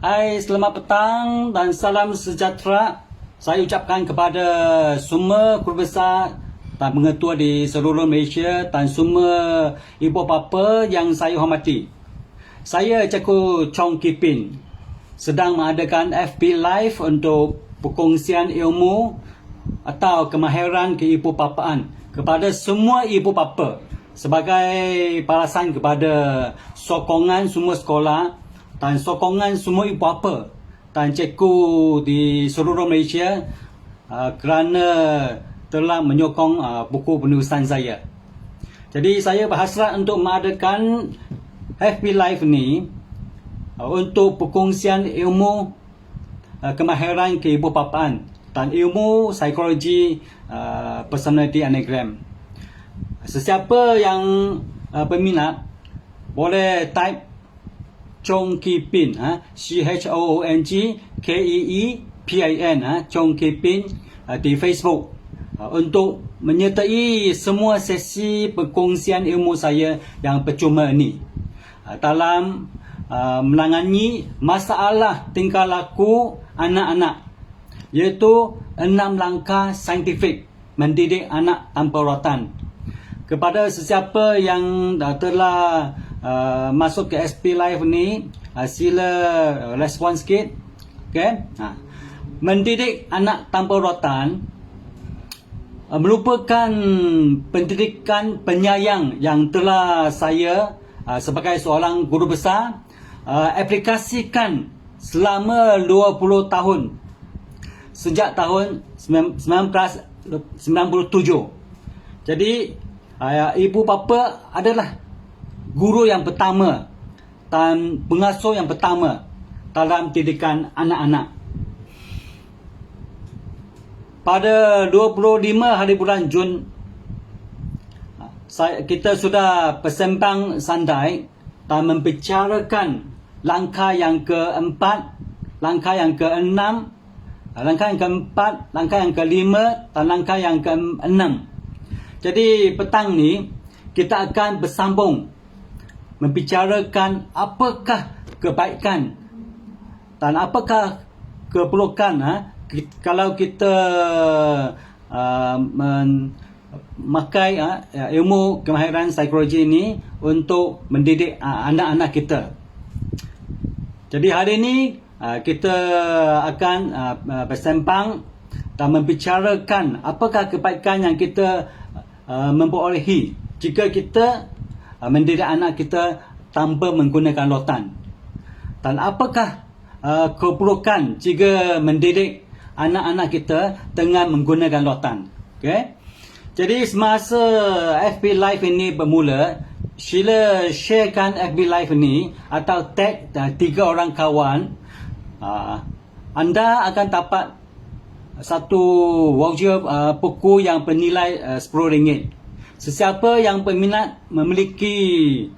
Hai, selamat petang dan salam sejahtera. Saya ucapkan kepada semua guru besar dan pengetua di seluruh Malaysia dan semua ibu bapa yang saya hormati. Saya Cikgu Chong Kipin sedang mengadakan FB Live untuk perkongsian ilmu atau kemahiran keibu-bapaan kepada semua ibu bapa sebagai balasan kepada sokongan semua sekolah dan sokongan semua ibu bapa dan cikgu di seluruh Malaysia kerana telah menyokong buku penulisan saya. Jadi saya berhasrat untuk mengadakan FB Live ni untuk perkongsian ilmu kemahiran keibu-bapaan dan ilmu psikologi personality anagram. Sesiapa yang berminat boleh type Chong Kipin, CHOONG KEEPIN, Chong Kipin di Facebook untuk menyertai semua sesi perkongsian ilmu saya yang percuma ini dalam menangani masalah tingkah laku anak-anak, iaitu 6 langkah saintifik mendidik anak tanpa rawatan. Kepada sesiapa yang telah masuk ke SP Live ni, sila respon sikit. Okay? Mendidik anak tanpa rawatan merupakan pendidikan penyayang yang telah saya sebagai seorang guru besar aplikasikan selama 20 tahun sejak tahun 1997. Jadi ibu bapa adalah guru yang pertama dan pengasuh yang pertama dalam didikan anak-anak. Pada 25 hari bulan Jun, kita sudah bersembang sandai dan membicarakan langkah yang keempat, langkah yang keenam, langkah yang keempat, langkah yang kelima dan langkah yang keenam. Jadi petang ni kita akan bersambung membicarakan apakah kebaikan dan apakah keperlukan kalau kita memakai ilmu kemahiran psikologi ini untuk mendidik anak-anak kita. Jadi hari ini kita akan bersembang dan membicarakan apakah kebaikan yang kita memperolehi jika kita mendidik anak kita tanpa menggunakan lautan, dan apakah keperlukan jika mendidik anak-anak kita dengan menggunakan lautan. Okay? Jadi semasa FB Live ini bermula, sila sharekan FB Live ini atau tag 3 orang kawan. Anda akan dapat satu voucher buku yang bernilai RM10. Sesiapa yang berminat memiliki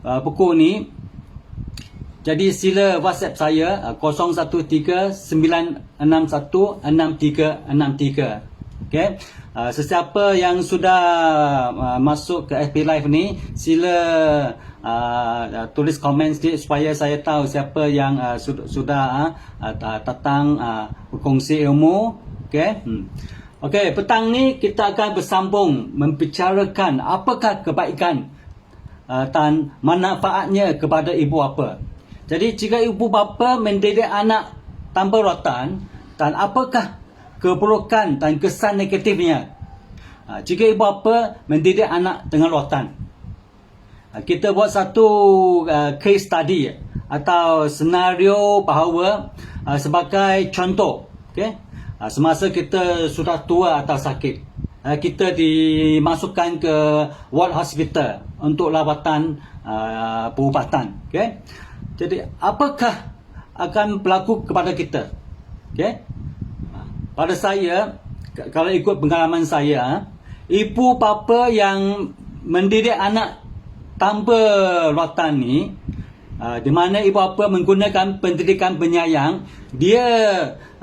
buku ni, jadi sila WhatsApp saya 0139616363. Okay? Sesiapa yang sudah masuk ke FB Live ni, sila tulis komen sikit supaya saya tahu siapa yang sudah datang berkongsi ilmu. Okay? Okey, petang ni kita akan bersambung membicarakan apakah kebaikan dan manfaatnya kepada ibu bapa. Jadi jika ibu bapa mendidik anak tanpa rawatan, dan apakah keperlukan dan kesan negatifnya jika ibu bapa mendidik anak dengan rawatan. Kita buat satu case study atau senario bahawa sebagai contoh. Okay? Semasa kita sudah tua atau sakit, kita dimasukkan ke ward hospital untuk lawatan perubatan. Okay? Jadi apakah akan berlaku kepada kita? Okay? Pada saya, kalau ikut pengalaman saya, ibu bapa yang mendidik anak tanpa rawatan ni, di mana ibu bapa menggunakan pendidikan penyayang, dia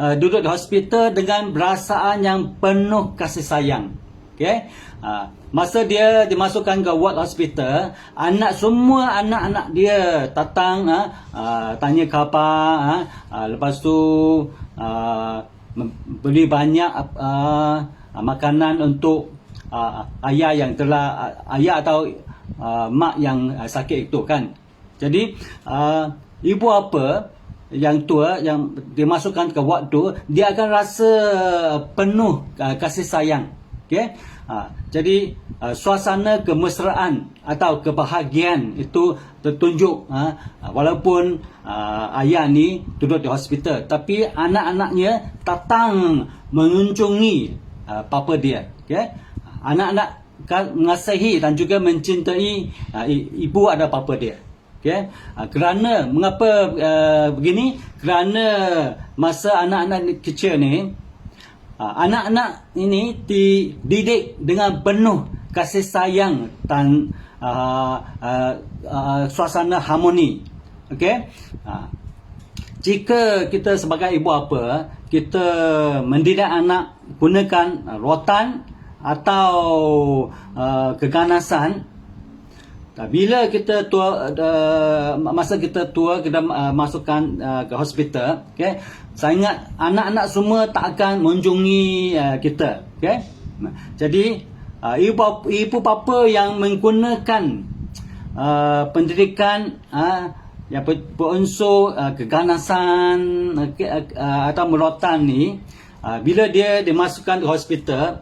duduk di hospital dengan perasaan yang penuh kasih sayang. okey. Masa dia dimasukkan ke ward hospital, semua anak-anak dia datang tanya khabar, lepas tu beli banyak makanan untuk ayah yang telah ayah atau mak yang sakit itu kan. Jadi ibu apa yang tua yang dimasukkan ke ward tu, dia akan rasa penuh kasih sayang. Okey. Jadi suasana kemesraan atau kebahagiaan itu tertunjuk walaupun ayah ni duduk di hospital, tapi anak-anaknya datang mengunjungi papa dia. Okey. Anak-anak mengasihi dan juga mencintai ibu ada papa dia. Okey. Kerana mengapa begini? Kerana masa anak-anak kecil ni, anak-anak ini dididik dengan penuh kasih sayang dan suasana harmoni. Okey. Jika kita sebagai ibu apa, kita mendidik anak gunakan rotan atau keganasan, bila kita tua, masa kita tua, kita masukkan ke hospital, okey, saya ingat anak-anak semua tak akan mengunjungi kita. Okey. Jadi ibu bapa yang menggunakan pendidikan yang berunsur keganasan atau merotan ni, bila dia dimasukkan ke hospital,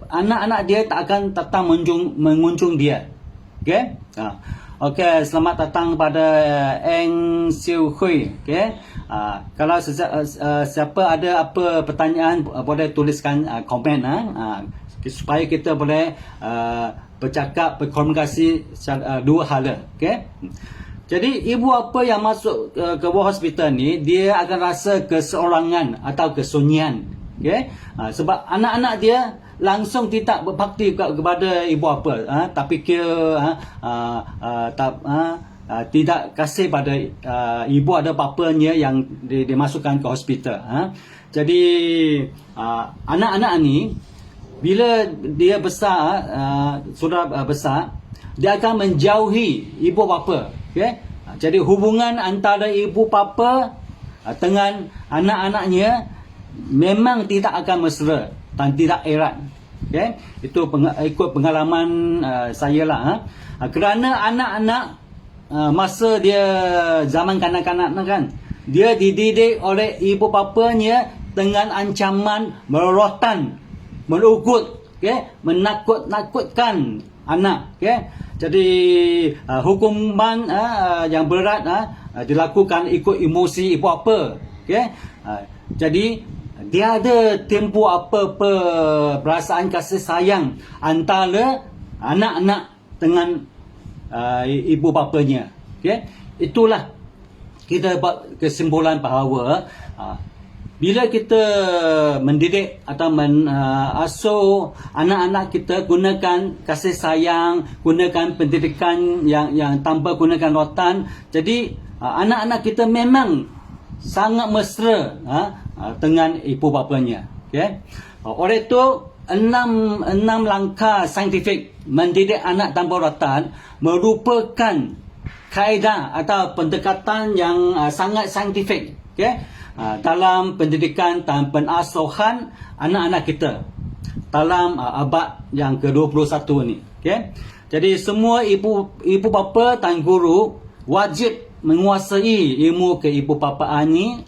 anak-anak dia tak akan datang mengunjung dia. Okey. Okey, selamat datang kepada Eng Siu Hui. Okey. Kalau siapa ada apa pertanyaan, boleh tuliskan komen supaya kita boleh berkomunikasi dua hala. Okey. Jadi ibu apa yang masuk ke hospital ni, dia akan rasa keseorangan atau kesunyian. Okey. Sebab anak-anak dia langsung tidak berbakti kepada ibu apa, tak fikir, tidak kasih pada ibu ada bapanya yang dimasukkan ke hospital. Jadi anak-anak ni bila dia besar, sudah besar, dia akan menjauhi ibu bapa. Okay? Jadi hubungan antara ibu bapa dengan anak-anaknya memang tidak akan mesra dan tidak erat. Okay? Itu ikut pengalaman saya lah. Kerana anak-anak masa dia zaman kanak-kanak kan, dia dididik oleh ibu bapanya dengan ancaman merotan, melugut, okay? Menakut-nakutkan anak. Okay? Jadi hukuman yang berat dilakukan ikut emosi ibu bapa. Okay? Jadi dia ada tempoh apa-apa perasaan kasih sayang antara anak-anak dengan ibu bapanya. Okay? Itulah kita buat kesimpulan bahawa bila kita mendidik atau mengasuh anak-anak kita, gunakan kasih sayang, gunakan pendidikan yang tanpa gunakan rotan, jadi anak-anak kita memang sangat mesra dengan ibu bapanya. Okay? Oleh itu, enam langkah saintifik mendidik anak tanpa rotan merupakan kaedah atau pendekatan yang sangat saintifik. Okay? Dalam pendidikan dan pengasuhan anak-anak kita dalam abad yang ke-21 ni. Okay? Jadi semua ibu bapa dan guru wajib menguasai ilmu keibubapaan ni,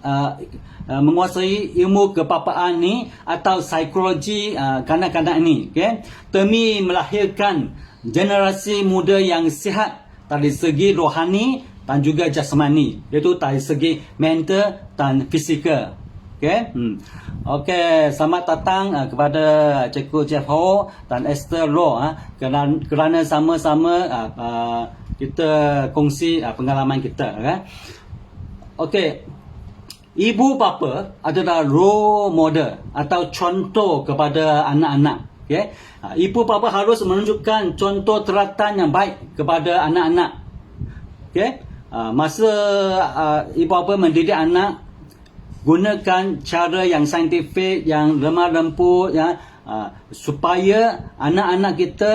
menguasai ilmu kebapaan ni atau psikologi kanak-kanak ni, okay? Demi melahirkan generasi muda yang sihat dari segi rohani dan juga jasmani, iaitu dari segi mental dan fizikal. Okay? Okay, selamat datang kepada Cikgu Jeff Ho dan Esther Loh kerana sama-sama kita kongsi pengalaman kita. Okey, ibu bapa adalah role model atau contoh kepada anak-anak. Okey, ibu bapa harus menunjukkan contoh teladan yang baik kepada anak-anak. Okey, masa ibu bapa mendidik anak, gunakan cara yang saintifik, yang lemah lembut, supaya anak-anak kita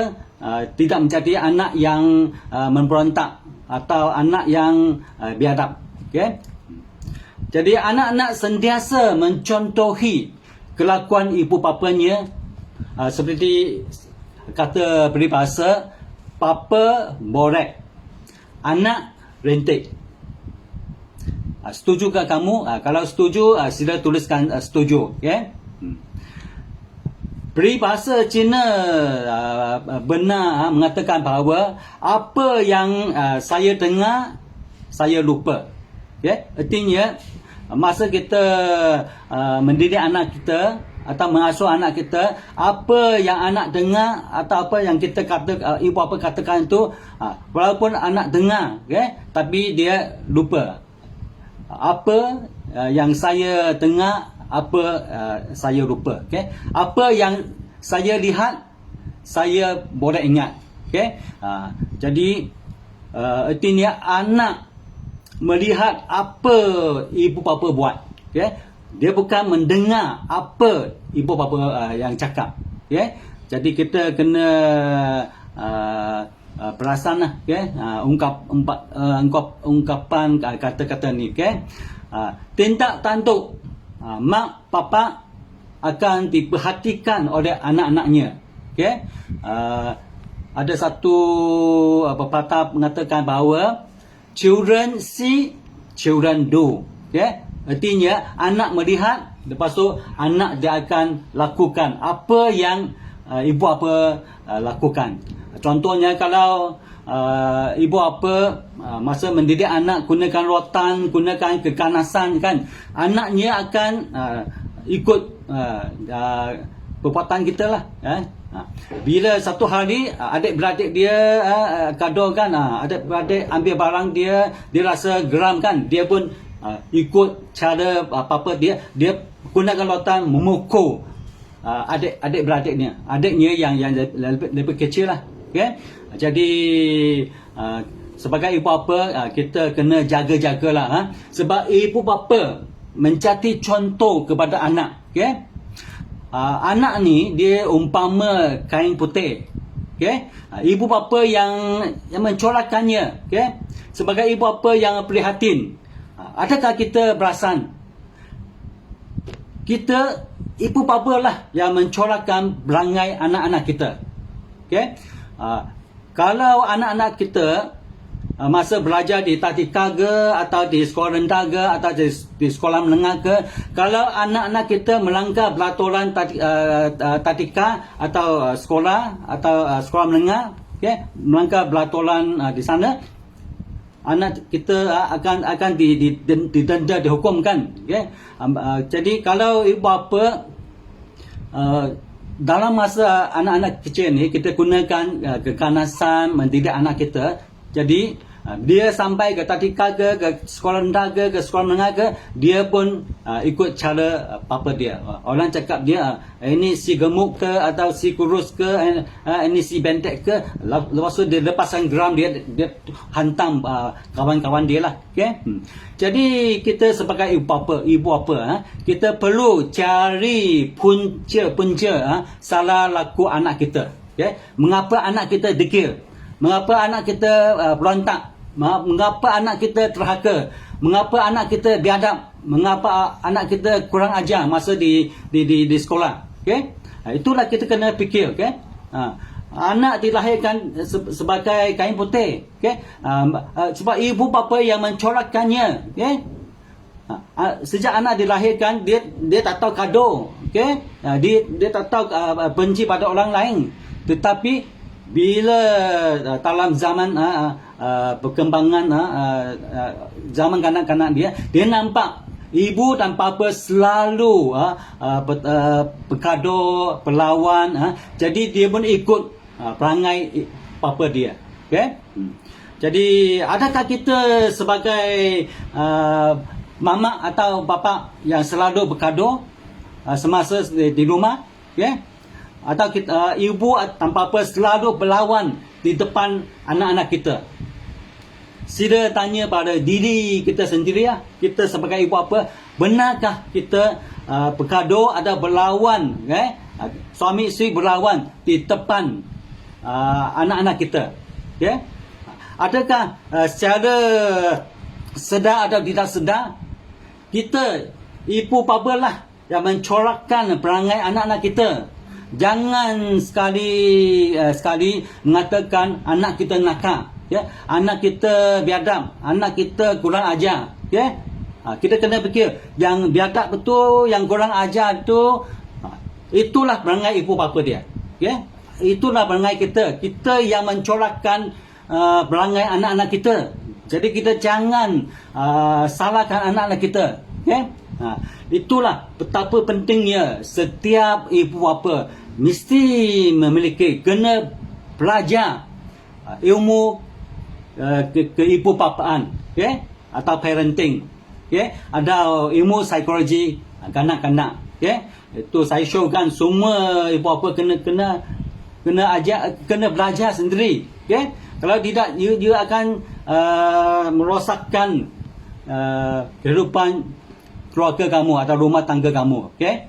tidak menjadi anak yang memberontak atau anak yang biadab. Okey. Jadi anak-anak sentiasa mencontohi kelakuan ibu bapanya, seperti kata peribahasa, papa borek, anak rentik. Setujukah kamu? Kalau setuju, sila tuliskan setuju. Okay? Peribahasa Cina benar mengatakan bahawa apa yang saya dengar, saya lupa. Okay? Artinya, masa kita mendidik anak kita atau mengasuh anak kita, apa yang anak dengar atau apa yang kita kata, ibu bapa katakan itu, walaupun anak dengar, okay? Tapi dia lupa. Apa yang saya dengar, apa saya lupa. Okay? Apa yang saya lihat, saya boleh ingat. Okay? Jadi artinya anak melihat apa ibu bapa buat. Okay? Dia bukan mendengar apa ibu bapa yang cakap. Okay? Jadi kita kena perasan lah, okay? Ungkapan kata-kata ni, okay? Tindak tanduk mak papa akan diperhatikan oleh anak-anaknya, okay? Ada satu pepatah mengatakan bahawa children see, children do, okay? Artinya anak melihat, lepas tu anak dia akan lakukan apa yang ibu bapa lakukan. Contohnya kalau ibu bapa masa mendidik anak gunakan rotan, gunakan keganasan kan, anaknya akan ikut perbuatan kita lah. Bila satu hari adik-beradik dia gaduh kan, adik-beradik ambil barang dia rasa geram kan, dia pun ikut cara apa-apa dia gunakan rotan memukul adik-beradiknya, adiknya yang lebih kecil lah. Okay? Jadi sebagai ibu bapa kita kena jaga-jagalah, sebab ibu bapa menjadi contoh kepada anak. Okay? Anak ni dia umpama kain putih. Okay? Ibu bapa yang mencorakkannya. Okay? Sebagai ibu bapa yang prihatin, adakah kita perasan kita ibu bapa lah yang mencorakkan perangai anak-anak kita. Okay? Kalau anak-anak kita masa belajar di tadika ke atau di sekolah rendah ke atau di sekolah menengah ke, kalau anak-anak kita melanggar peraturan tadika atau sekolah menengah, okay, melanggar peraturan di sana, anak kita akan didenda, dihukumkan. Okay? Jadi kalau ibu bapa dalam masa anak-anak kecil ni kita gunakan keganasan mendidik anak kita, jadi dia sampai ke tadika ke sekolah rendah ke sekolah menengah ke, dia pun ikut cara papa dia. Orang cakap dia ini si gemuk ke atau si kurus ke, ini si bentek ke, lepas tu dia lepaskan geram, dia hantam kawan-kawan dia lah. Okay? Jadi kita sebagai ibu bapa, kita perlu cari punca salah laku anak kita. Okay? Mengapa anak kita degil? Mengapa anak kita berontak? Mengapa anak kita terhaka? Mengapa anak kita biadab? Mengapa anak kita kurang ajar masa di sekolah? Okay? Itulah kita kena fikir. Okay? Anak dilahirkan sebagai kain putih. Okay? Sebab ibu bapa yang mencorakkannya. Okay? Sejak anak dilahirkan, dia tak tahu kado. Okay? Dia tak tahu benci pada orang lain. Tetapi bila dalam zaman perkembangan zaman kanak-kanak dia nampak ibu dan bapa selalu bergaduh, berlawan, jadi dia pun ikut perangai bapa dia. Okay? Jadi adakah kita sebagai mama atau bapa yang selalu bergaduh semasa di rumah? Okay? Atau kita, ibu dan bapa selalu berlawan di depan anak-anak kita? Sila tanya pada diri kita sendiri lah. Kita sebagai ibu bapa, benarkah kita bergaduh atau berlawan Suami isteri berlawan di depan anak-anak kita. Okay? Adakah secara sedar atau tidak sedar kita ibu bapa lah yang mencorakkan perangai anak-anak kita? Jangan sekali mengatakan anak kita nakal, ya, anak kita biadab, anak kita kurang ajar, ya. Kita kena fikir yang biadab betul, yang kurang ajar tu, itulah perangai ibu bapa dia, ya. Itulah perangai kita. Kita yang mencorakkan perangai anak-anak kita. Jadi kita jangan salahkan anak-anak kita, ya. Itulah betapa pentingnya setiap ibu bapa mesti memiliki, kena belajar ilmu keibu bapaan, okay? Atau parenting, okay? Ada ilmu psikologi kanak-kanak, okay? Itu saya showkan semua ibu bapa kena ajar, kena belajar sendiri, okay? Kalau tidak you akan merosakkan kehidupan keluarga kamu atau rumah tangga kamu, okay?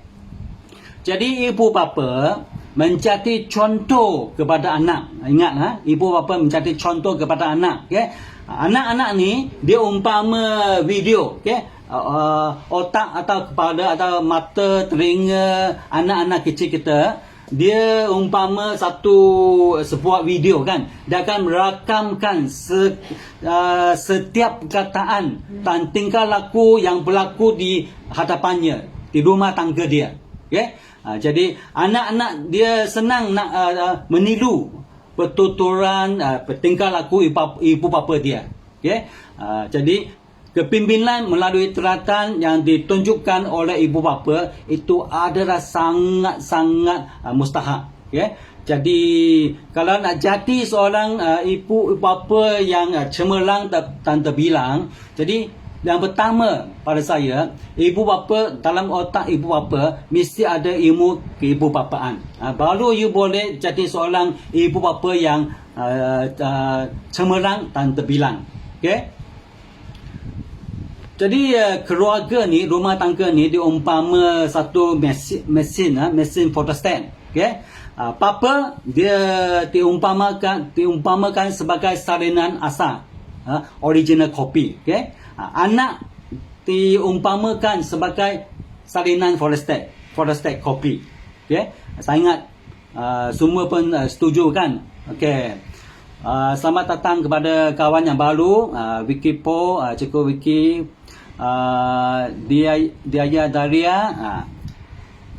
Jadi ibu bapa menjadi contoh kepada anak. Ingat, ibu bapa menjadi contoh kepada anak, okay? Anak-anak ni dia umpama video, okay? Otak atau kepala atau mata, telinga anak-anak kecil kita, dia umpama sebuah video, kan. Dia akan merakamkan setiap perkataan dan tingkah laku yang berlaku di hadapannya, di rumah tangga dia, okay? Jadi anak-anak dia senang nak meniru pertuturan, tingkah laku ibu bapa dia, okay? Jadi kepimpinan melalui teladan yang ditunjukkan oleh ibu bapa itu adalah sangat-sangat mustahak, okay? Jadi kalau nak jadi seorang ibu bapa yang cemerlang dan terbilang, jadi yang pertama pada saya, ibu bapa, dalam otak ibu bapa mesti ada ilmu keibu bapaan. Baru you boleh jadi seorang ibu bapa yang cemerlang dan terbilang, okay? Jadi keluarga ni, rumah tangga ni diumpama satu mesin photostat, okay? Papa dia diumpamakan sebagai salinan asal, original copy, okay? Anak diumpamakan sebagai salinan photostat copy, okay? Saya ingat semua pun setuju, kan? Okay. Selamat datang kepada kawan yang baru, Wikipo, Cikgu Wiki, Diaya Daria.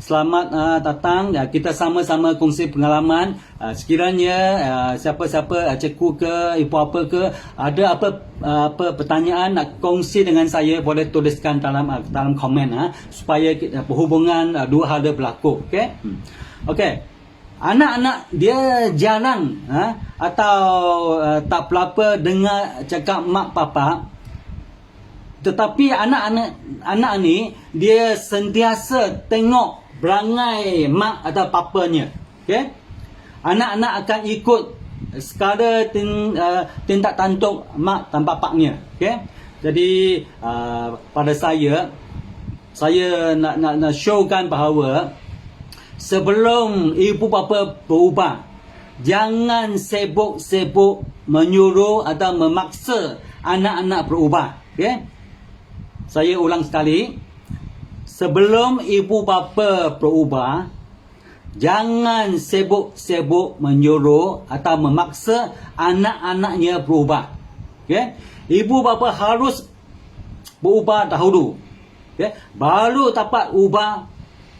Selamat datang. Kita sama-sama kongsi pengalaman. Sekiranya siapa-siapa, cikgu ke, ibu apa ke, ada apa pertanyaan nak kongsi dengan saya, boleh tuliskan dalam komen, supaya berhubungan dua hal berlaku, okey? Okey. Anak-anak dia jarang atau tak pelapa dengar cakap mak papa. Tetapi anak ni dia sentiasa tengok perangai mak atau papanya, okey? Anak-anak akan ikut sekala tindak tanduk mak dan bapaknya, okey? Jadi pada saya nak showkan bahawa sebelum ibu bapa berubah, jangan sibuk-sibuk menyuruh atau memaksa anak-anak berubah, okey? Saya ulang sekali, sebelum ibu bapa berubah, jangan sibuk-sibuk menyuruh atau memaksa anak-anaknya berubah, okey? Ibu bapa harus berubah dahulu, okey? Baru dapat ubah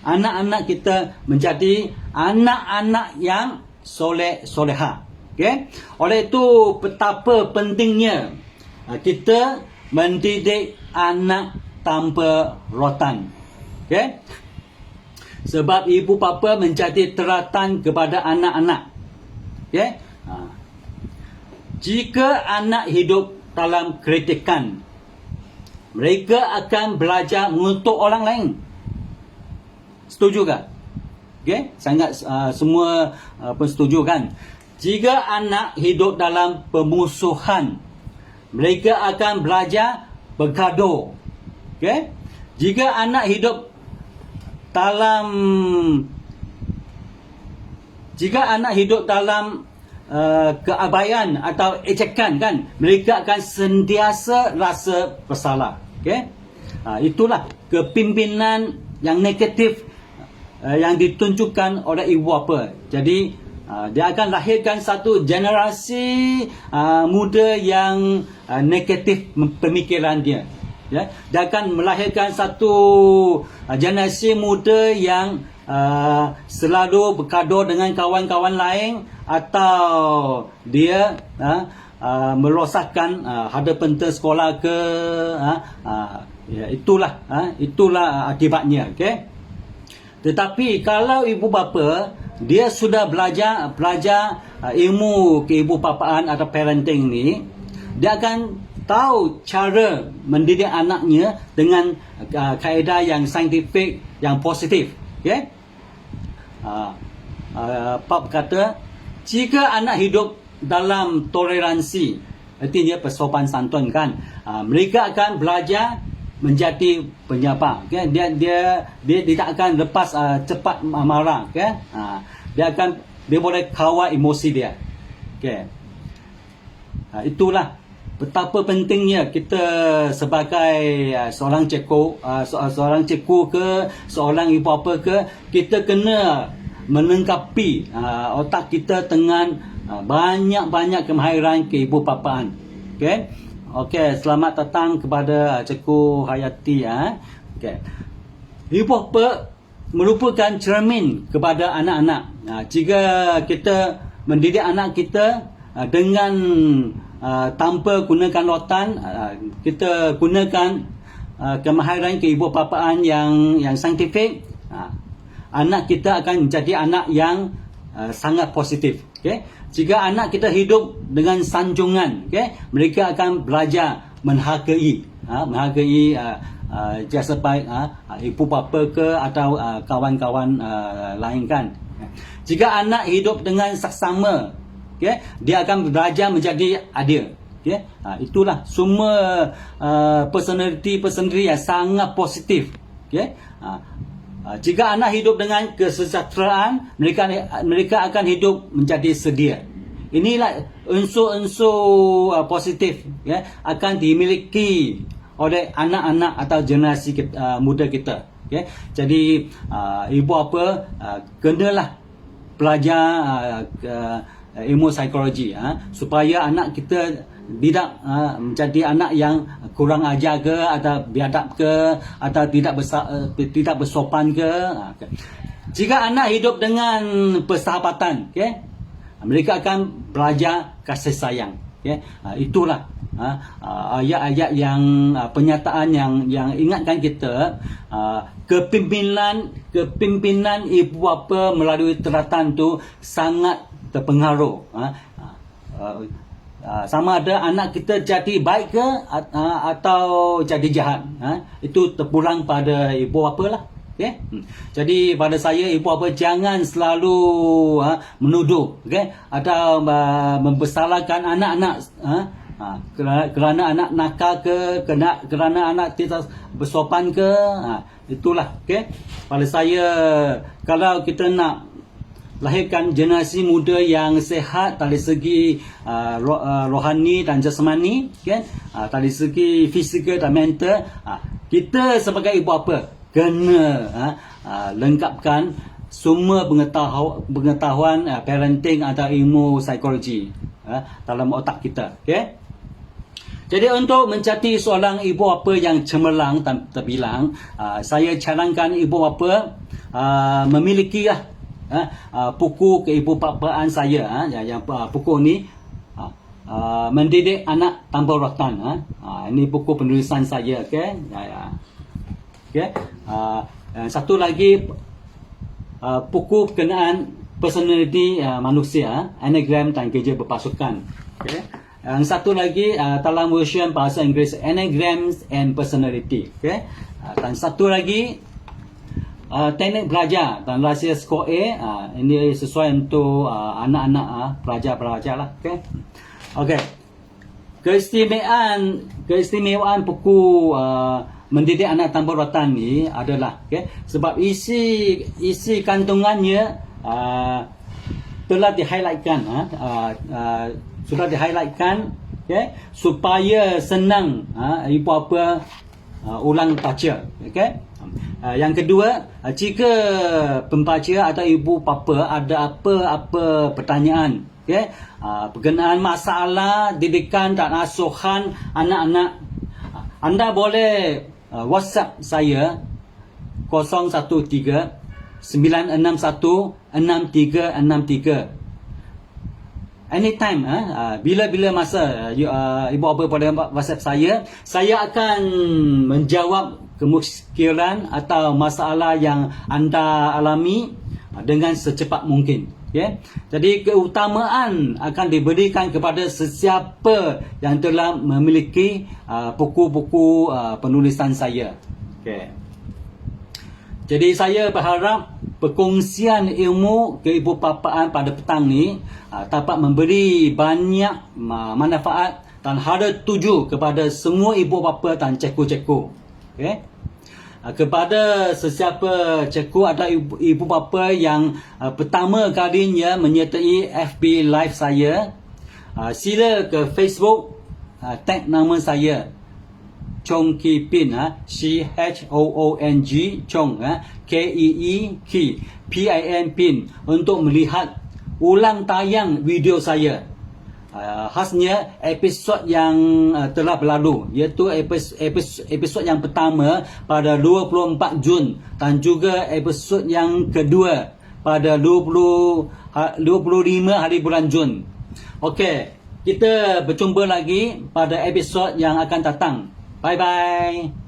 anak-anak kita menjadi anak-anak yang soleh-soleha, okey? Oleh itu betapa pentingnya kita mendidik anak tanpa rotan, okey? Sebab ibu bapa menjadi teladan kepada anak-anak, okey? Jika anak hidup dalam kritikan, mereka akan belajar mengutuk orang lain. Setuju tak? Okey, sangat semua pun setuju, kan? Jika anak hidup dalam permusuhan, mereka akan belajar bergaduh. Okey? Jika anak hidup dalam jika anak hidup dalam keabaian atau ejekan kan, mereka akan sentiasa rasa bersalah. Okey, itulah kepimpinan yang negatif yang ditunjukkan oleh ibu bapa. Jadi dia akan lahirkan satu generasi muda yang negatif pemikiran dia. Ya, dia akan melahirkan satu generasi muda yang selalu bergaduh dengan kawan-kawan lain, atau dia merosakkan harta benda sekolah ke, ya, itulah akibatnya. Okey. Tetapi kalau ibu bapa dia sudah belajar ilmu keibubapaan atau parenting ni, dia akan tahu cara mendidik anaknya dengan kaedah yang saintifik, yang positif. Okey. Pap kata, jika anak hidup dalam toleransi, artinya bersopan santun kan, mereka akan belajar menjadi penyabar. Okay? Dia tidak akan lepas cepat marah. Okay? Dia boleh kawal emosi dia. Okay? Itulah betapa pentingnya kita sebagai seorang cikgu ke seorang ibu bapa ke, kita kena melengkapi otak kita dengan banyak-banyak kemahiran keibubapaan. Okey. Okey, selamat datang kepada Cikgu Hayati. Okey. Ibu bapa merupakan cermin kepada anak-anak. Jika kita mendidik anak kita dengan tanpa gunakan lautan, kita gunakan kemahiran keibubapaan yang saintifik, anak kita akan menjadi anak yang sangat positif. Okay? Jika anak kita hidup dengan sanjungan, okay, mereka akan belajar menghargai jasa baik ibu bapa ke atau kawan-kawan lain kan. Jika anak hidup dengan saksama, okay, dia akan belajar menjadi adil. Okay? Itulah semua personality yang sangat positif. Okay? Jika anak hidup dengan kesejahteraan, mereka akan hidup menjadi sedia. Inilah unsur-unsur positif, ya, akan dimiliki oleh anak-anak atau generasi muda kita. Okay? Jadi ibu bapa kenalah belajar ilmu psikologi, supaya anak kita tidak menjadi anak yang kurang ajar ke, atau biadab ke, atau tidak bersopan ke. Jika anak hidup dengan persahabatan, okay, mereka akan belajar kasih sayang. Okay. Itulah ayat-ayat yang penyataan yang ingatkan kita kepimpinan ibu bapa melalui teratan tu sangat terpengaruh. Sama ada anak kita jadi baik ke atau jadi jahat, itu terpulang pada ibu bapa lah. Okay? Jadi pada saya, ibu bapa jangan selalu menuduh, okay, atau membesalahkan anak-anak kerana anak nakal ke, kerana anak tidak bersopan ke. Itulah, okay? Pada saya, kalau kita nak lahirkan generasi muda yang sehat dari segi rohani dan jasmani, kan? Dari segi fizikal dan mental, kita sebagai ibu bapa kena lengkapkan semua pengetahuan parenting atau ilmu psikologi dalam otak kita. Okay? Jadi untuk menjadi seorang ibu bapa yang cemerlang dan terbilang, saya carankan ibu bapa memiliki buku keibubapaan saya, yang buku ni mendidik anak tanpa rotan. Ini buku penulisan saya. Okay? Okay? Satu lagi buku berkenaan personality manusia, Enneagram dan kerja berpasukan. Okay? Yang satu lagi dalam version bahasa Inggeris, Enneagrams and Personality. Okay? Dan satu lagi teknik belajar dan rahsia skor A. Ini sesuai untuk anak-anak pelajar-pelajar lah. Okay? Okay. Keistimewaan buku mendidik anak tanpa rotan ni adalah, okay, sebab isi kandungannya telah di-highlightkan, sudah di-highlightkan, okay, supaya senang ibu bapa ulang baca. Okay. Yang kedua, jika pembaca atau ibu bapa ada apa-apa pertanyaan, okay, berkenaan masalah didikan dan asuhan anak-anak, anda boleh WhatsApp saya 013-961-6363. Anytime, bila-bila masa ibu bapa pada WhatsApp saya akan menjawab kemuskilan atau masalah yang anda alami dengan secepat mungkin. Okay? Jadi keutamaan akan diberikan kepada sesiapa yang telah memiliki buku-buku penulisan saya. Okay. Jadi saya berharap perkongsian ilmu keibu-bapaan pada petang ni dapat memberi banyak manfaat dan hara tuju kepada semua ibu bapa dan cikgu-cikgu. Okay? Kepada sesiapa cikgu atau ibu bapa yang pertama kalinya menyertai FB Live saya, sila ke Facebook, tag nama saya Chong Kee Pin, CHOONG, Chong, KEEK PIN Pin, untuk melihat ulang tayang video saya. Khasnya episod yang telah berlalu, iaitu episod yang pertama pada 24 Jun dan juga episod yang kedua pada 25 hari bulan Jun. Okey, kita berjumpa lagi pada episod yang akan datang. Bye bye.